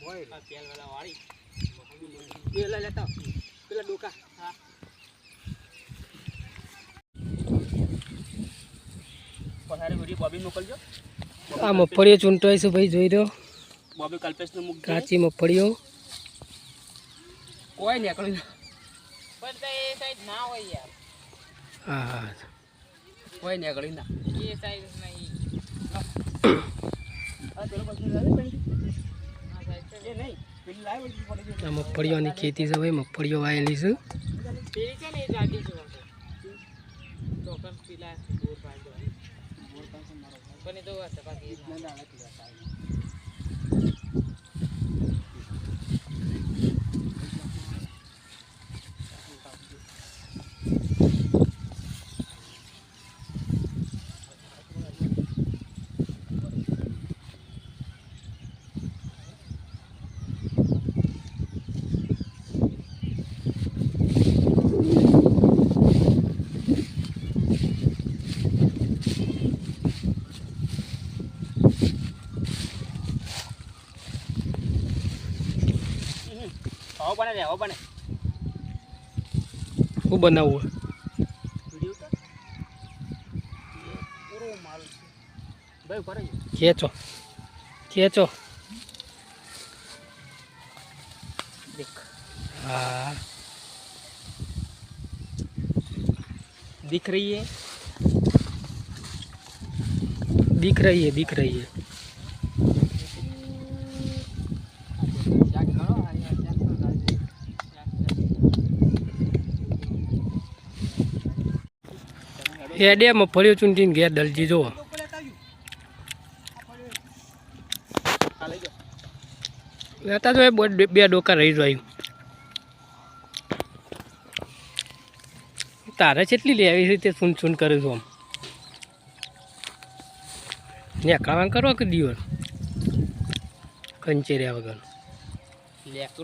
આ તેલ વાળા વાળી પેલા લેતા પેલા ડોકા હા પથારે વિડિયો બોબી મોકલજો આ મગફળીઓ ચૂંટાય છે ભાઈ જોઈ રહ્યો બોબી કલ્પેશને મૂક કાચી મગફળીઓ કોઈ નીકળી પણ તો એ સાઈડ ના હોય યાર હા હા કોઈ નીકળી ના એ સાઈડ નહીં આ તેરો પછી લાવે પેલી આ સાઈડ એ નહીં પેલી લાવે પડી ગઈ આ મગફળીઓની ખેતી છે ભાઈ મગફળીઓ વાયેલી છે પેલી છે ને એ જાડી છે ચોકન પીલા બોર પાડો બોર પાસે મારો પણ એ તો વાત બાકી ના ના બને રે બને શું બનાવવું વિડિયો તો પૂરો માલ ભાઈ કરે ખેંચો ખેંચો દેખ હા दिख रही है दिख रही है दिख रही है हेडे मगफळीओ चूंटीने घेर दलजी जो लेता जो बे डोका रही जाए तारे चेटली ले આવી રીતે ફૂન ફૂન કરે છો આમ ને કામ કરો કે દીવર કંચેર્યા વગર લેકુલ